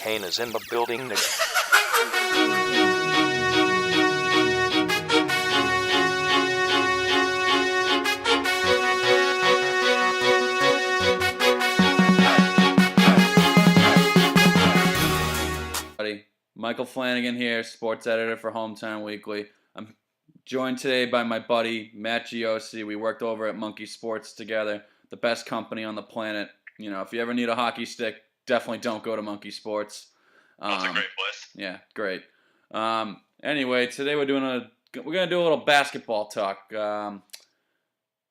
Kane is in the building. Michael Flanagan here, sports editor for Hometown Weekly. I'm joined today by my buddy Matt Giosi. We worked over at Monkey Sports together, the best company on the planet. You know, if you ever need a hockey stick, definitely don't go to Monkey Sports. That's a great place. Yeah, great. Anyway, today we're gonna do a little basketball talk.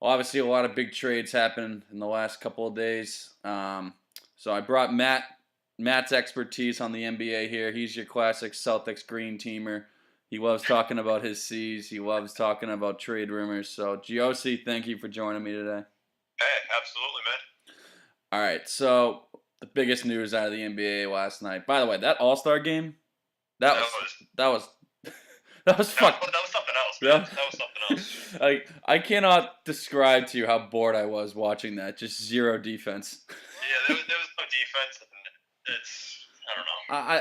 Obviously, a lot of big trades happened in the last couple of days. So I brought Matt's expertise on the NBA here. He's your classic Celtics green teamer. He loves talking about his C's. He loves talking about trade rumors. So, Giosi, thank you for joining me today. Hey, absolutely, man. All right, so the biggest news out of the NBA last night. By the way, that All-Star game, that was fuck. That was something else, man. That was something else. I cannot describe to you how bored I was watching that. Just zero defense. Yeah, there was no defense. It's, I don't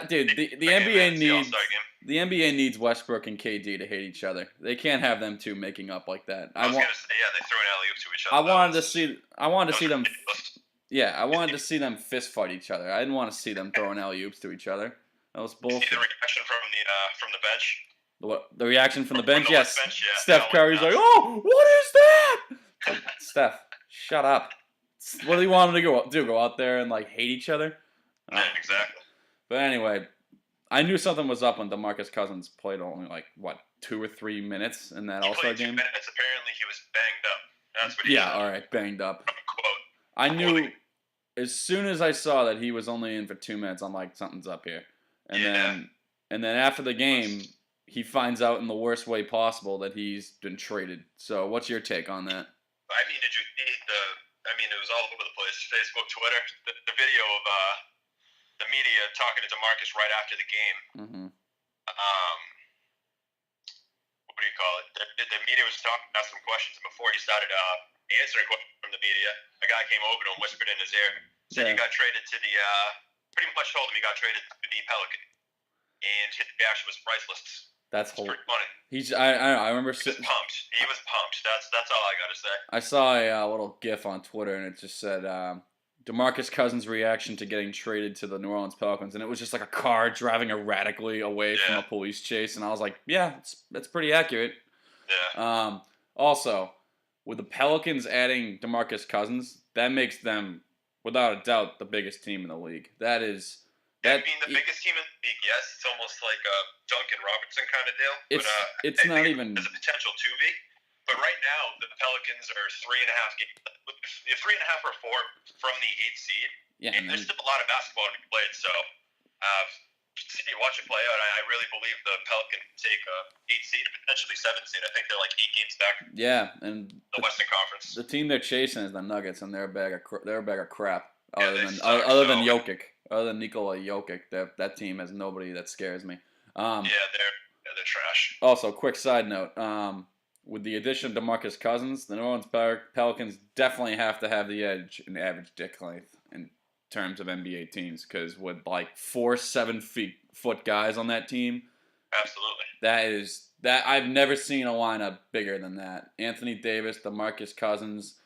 know. Dude, the NBA needs Westbrook and KD to hate each other. They can't have them two making up like that. I was gonna say, yeah, they threw an alley-oop to each other. I wanted to see them. Yeah, I wanted to see them fist fight each other. I didn't want to see them throwing alley-oops to each other. That was bullshit. See the reaction from the bench? The reaction from the bench? Yes. Bench, yeah. Steph Curry's like, "Oh, what is that?" Like, Steph, shut up. What do you want them to do? Go out there and like hate each other? Yeah, exactly. But anyway, I knew something was up when DeMarcus Cousins played only 2 or 3 minutes in that All-Star game. 2 minutes. Apparently, he was banged up. That's what he said. All right, banged up. Quote. I knew as soon as I saw that he was only in for 2 minutes, I'm like, something's up here. And then after the game, he finds out in the worst way possible that he's been traded. So, what's your take on that? I mean, did you see it was all over the place. Facebook, Twitter, the video of the media talking to DeMarcus right after the game. Mm-hmm. What do you call it? The media was asking him questions, and before he started answering questions from the media, a guy came over to him, whispered in his ear, said he got traded to the. Pretty much told him he got traded to the Pelican, and his reaction was priceless. That's pretty funny. I remember. He was pumped. He was pumped. That's all I gotta say. I saw a little GIF on Twitter, and it just said DeMarcus Cousins' reaction to getting traded to the New Orleans Pelicans, and it was just like a car driving erratically away from a police chase, and I was like, yeah, that's pretty accurate. Yeah. Also, with the Pelicans adding DeMarcus Cousins, that makes them, without a doubt, the biggest team in the league. The biggest team in the league, yes. It's almost like a Duncan Robertson kind of deal. It's not even. There's a potential to be. But right now, the Pelicans are 3.5 games. 3.5 or 4 from the 8th seed. Yeah, and there's still a lot of basketball to be played. So, watch it play out. I really believe the Pelicans take a 8th seed, potentially 7th seed. I think they're like 8 games back. Yeah, and the Western Conference. The team they're chasing is the Nuggets, and they're a bag of crap. Other than Jokic. Other than Nikola Jokic, that team has nobody that scares me. They're trash. Also, quick side note: with the addition of DeMarcus Cousins, the New Orleans Pelicans definitely have to have the edge in average dick length in terms of NBA teams, because with like 4 7-foot guys on that team, absolutely, that I've never seen a lineup bigger than that. Anthony Davis, DeMarcus Cousins,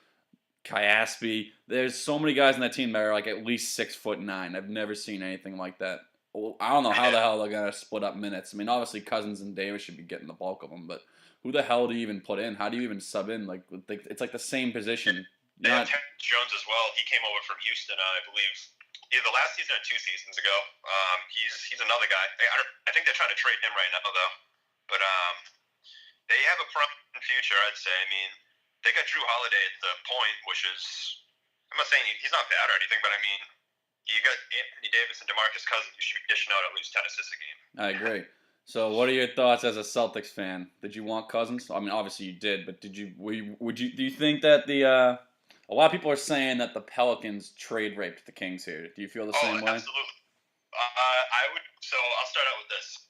Kyaspi. There's so many guys on that team that are like at least 6'9". I've never seen anything like that. Well, I don't know how the hell they're gonna split up minutes. I mean, obviously Cousins and Davis should be getting the bulk of them, but who the hell do you even put in? How do you even sub in? Like it's like the same position. Terrence Jones as well. He came over from Houston, I believe, either the last season or 2 seasons ago. He's another guy. I think they're trying to trade him right now though, but they have a promising future, I'd say. I mean, they got Drew Holiday at the point, which is, I'm not saying he's not bad or anything, but I mean, you got Anthony Davis and DeMarcus Cousins. You should be dishing out at least 10 assists a game. I agree. So, what are your thoughts as a Celtics fan? Did you want Cousins? I mean, obviously you did, but do you think that a lot of people are saying that the Pelicans trade raped the Kings here? Do you feel the same way? Absolutely. I would. So I'll start out with this.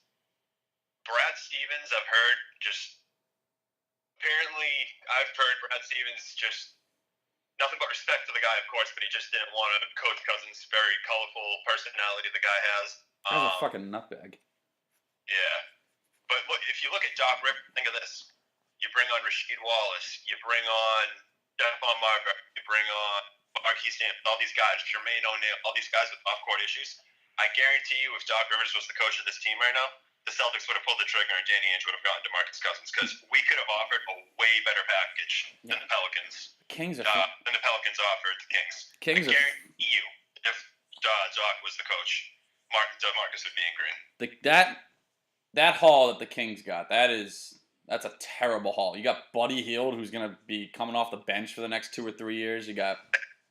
Brad Stevens, I've heard Brad Stevens just nothing but respect to the guy, of course, but he just didn't want to coach Cousins. Very colorful personality the guy has. Guy's a fucking nutbag. Yeah. But look, if you look at Doc Rivers, think of this. You bring on Rasheed Wallace. You bring on Stephon Marbury. You bring on Marquise Sampson. All these guys, Jermaine O'Neal, all these guys with off-court issues. I guarantee you, if Doc Rivers was the coach of this team right now, the Celtics would have pulled the trigger and Danny Ainge would have gotten DeMarcus Cousins because we could have offered a way better package than the Pelicans. Kings are Than the Pelicans offered the Kings. Kings I guarantee you, if Doc was the coach, DeMarcus would be in green. That haul that the Kings got, that's a terrible haul. You got Buddy Hield, who's gonna be coming off the bench for the next 2 or 3 years. You got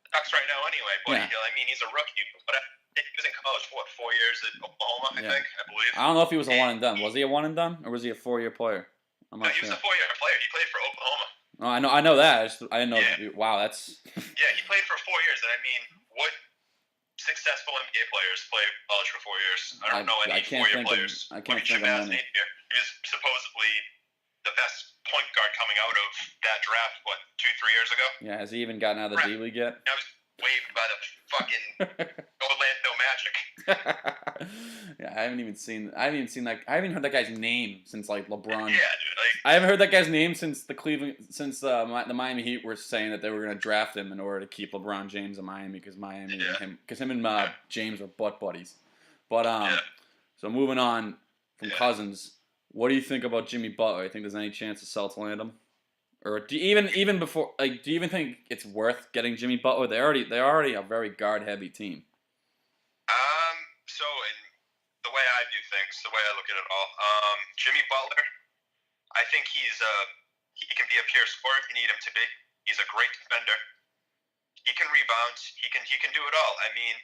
Sucks right now anyway. Buddy Hield. I mean, he's a rookie, but he was in college for 4 years at Oklahoma, I believe. I don't know if he was a one and done. Was he a one and done, or was he a 4-year player? I'm not sure. He was a 4-year player. He played for Oklahoma. No, I know that. I didn't know. Yeah. Wow, that's. Yeah, he played for 4 years, and I mean, what successful NBA players play college for 4 years? I don't know any 4-year players. I can't think of any. He was supposedly the best point guard coming out of that draft, 2-3 years ago? Yeah, has he even gotten out of the D League yet? I was waived by the fucking Orlando Magic. Yeah, I haven't even seen that. I haven't heard that guy's name since like LeBron. Yeah, dude. I haven't heard that guy's name since the Miami Heat were saying that they were going to draft him in order to keep LeBron James in Miami because him and James were butt buddies. But so moving on from Cousins, what do you think about Jimmy Butler? You think there's any chance the Celtics land him? Or do you even before do you even think it's worth getting Jimmy Butler? They're already a very guard heavy team. So in the way I view things, the way I look at it all, Jimmy Butler, I think he can be a pure scorer if you need him to be. He's a great defender. He can rebound. He can do it all. I mean,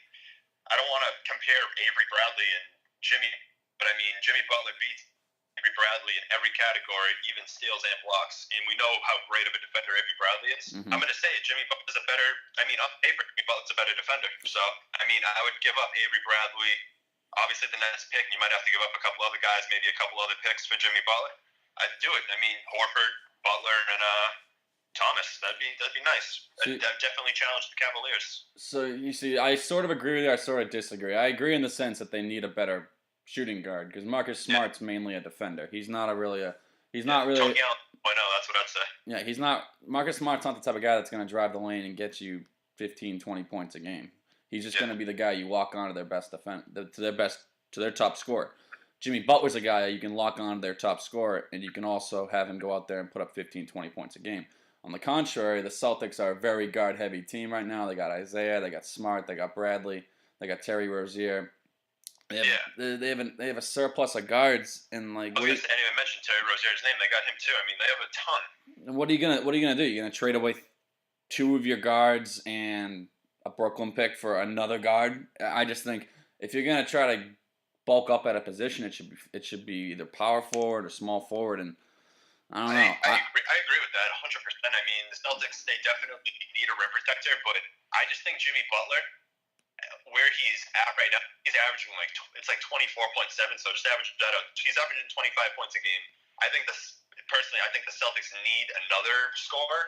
I don't want to compare Avery Bradley and Jimmy, but I mean Jimmy Butler beats Avery Bradley in every category, even steals and blocks. And we know how great of a defender Avery Bradley is. Mm-hmm. I'm going to say it. Jimmy Butler's on paper, Jimmy Butler's a better defender. So, I mean, I would give up Avery Bradley. Obviously, the next pick, you might have to give up a couple other guys, maybe a couple other picks for Jimmy Butler. I'd do it. I mean, Horford, Butler, and Thomas. That'd be nice. That'd definitely challenge the Cavaliers. So, you see, I sort of agree with you. I sort of disagree. I agree in the sense that they need a better shooting guard because Marcus Smart's mainly a defender. He's not really. Tony Allen. I know, that's what I'd say. Yeah, he's not. Marcus Smart's not the type of guy that's going to drive the lane and get you 15, 20 points a game. He's just going to be the guy you walk on to their best to their top scorer. Jimmy Butler's a guy you can lock on to their top scorer, and you can also have him go out there and put up 15, 20 points a game. On the contrary, the Celtics are a very guard-heavy team right now. They got Isaiah, they got Smart, they got Bradley, they got Terry Rozier. They have a surplus of guards, and like. I didn't even mention Terry Rozier's name. They got him too. I mean, they have a ton. What are you gonna do? You're gonna trade away 2 of your guards and a Brooklyn pick for another guard? I just think if you're gonna try to bulk up at a position, it should be either power forward or small forward, and I don't know. I agree with that 100%. I mean, the Celtics, they definitely need a rim protector, but I just think Jimmy Butler, where he's at right now, he's averaging it's like 24.7. So just average that out. He's averaging 25 points a game. I think I think the Celtics need another scorer.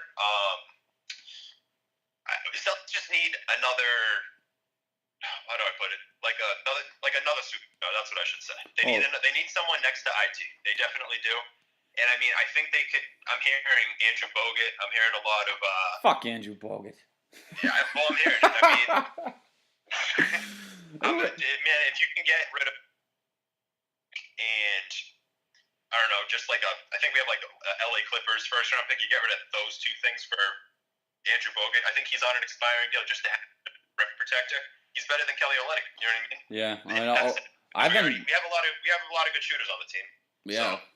The Celtics just need another. How do I put it? Like another superstar. That's what I should say. They need someone next to IT. They definitely do. And I mean, I think they could. I'm hearing Andrew Bogut. I'm hearing a lot of. Fuck Andrew Bogut. Yeah, I'm hearing it. I mean. Man, if you can get rid of and I don't know, just like I think we have like a LA Clippers first round pick. You get rid of those 2 things for Andrew Bogut. I think he's on an expiring deal just to have a rim protector. He's better than Kelly Olynyk. You know what I mean? Yeah, I know. We have a lot of good shooters on the team. Yeah. So.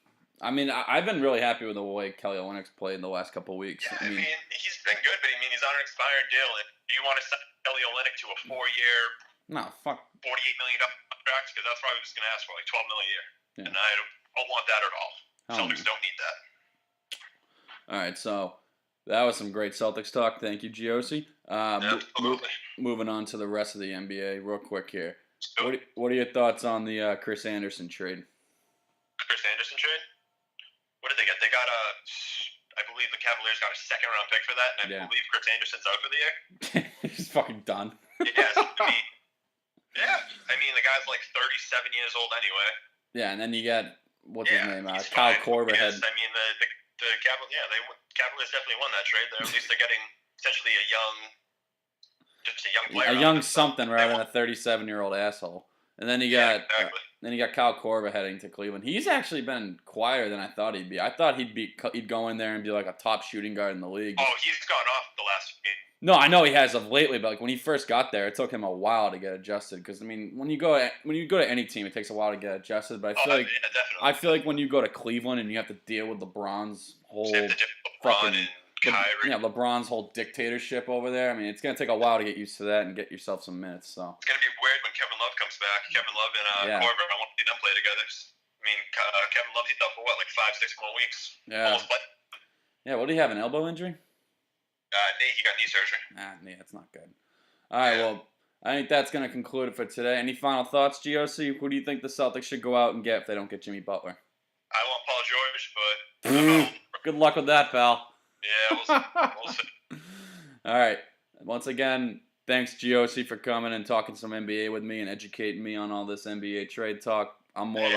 I mean, I've been really happy with the way Kelly Olynyk's played in the last couple of weeks. Yeah, I mean, he's been good, but he's on an expired deal. And do you want to send Kelly Olynyk to a 4-year, $48 million contract? Because that's probably just going to ask for like $12 million a year, and I don't want that at all. Celtics don't need that. All right, so that was some great Celtics talk. Thank you, Giosi. Moving on to the rest of the NBA, real quick here. What are your thoughts on the Chris Anderson trade? Chris Anderson trade? What did they get? They got I believe the Cavaliers got a second-round pick for that, and I believe Chris Anderson's out for the year. He's fucking done. I mean, the guy's like 37 years old anyway. Yeah, and then you got what's his name? Kyle Korver. I mean, the Cavaliers definitely won that trade. At least they're getting essentially a young player. A young something rather than a 37-year-old asshole. And then you got Kyle Korver heading to Cleveland. He's actually been quieter than I thought he'd be. I thought he'd go in there and be like a top shooting guard in the league. Oh, he's gone off the last game. No, I know he has of lately, but like when he first got there, it took him a while to get adjusted. Because I mean, when you go to any team, it takes a while to get adjusted. But I feel like when you go to Cleveland and you have to deal with LeBron's whole LeBron's whole dictatorship over there. I mean, it's gonna take a while to get used to that and get yourself some minutes. So it's gonna be weird when Kevin Love comes back. Kevin Love and Korver, I want to see them play together. I mean, Kevin Love, he's out for what, like 5-6 more weeks? Yeah. Yeah. What do you have? An elbow injury? He got knee surgery. Knee. That's not good. All right. Well, I think that's gonna conclude it for today. Any final thoughts, Giosi? Who do you think the Celtics should go out and get if they don't get Jimmy Butler? I want Paul George, but I don't know. Good luck with that, pal. Yeah, we'll see. All right. Once again, thanks, Giosi, for coming and talking some NBA with me and educating me on all this NBA trade talk. I'm more of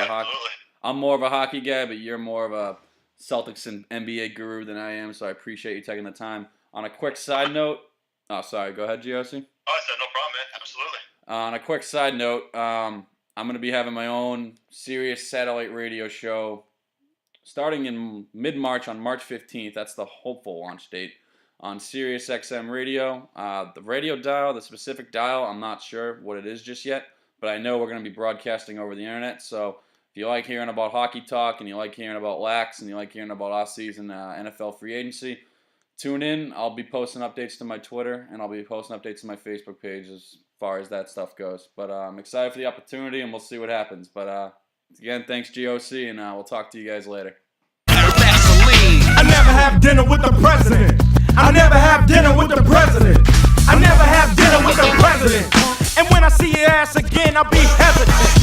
a hockey guy, but you're more of a Celtics and NBA guru than I am, so I appreciate you taking the time. On a quick side note, go ahead, Giosi. Oh, I said no problem, man. Absolutely. On a quick side note, I'm going to be having my own Sirius satellite radio show starting in mid-March on March 15th. That's the hopeful launch date on Sirius XM Radio. The radio dial, the specific dial, I'm not sure what it is just yet, but I know we're going to be broadcasting over the internet. So if you like hearing about hockey talk and you like hearing about lax and you like hearing about off-season NFL free agency, tune in. I'll be posting updates to my Twitter, and I'll be posting updates to my Facebook page as far as that stuff goes. But I'm excited for the opportunity, and we'll see what happens. But again, thanks, Giosi, and we'll talk to you guys later. I never have dinner with the president. I never have dinner with the president. I never have dinner with the president. And when I see your ass again, I'll be hesitant.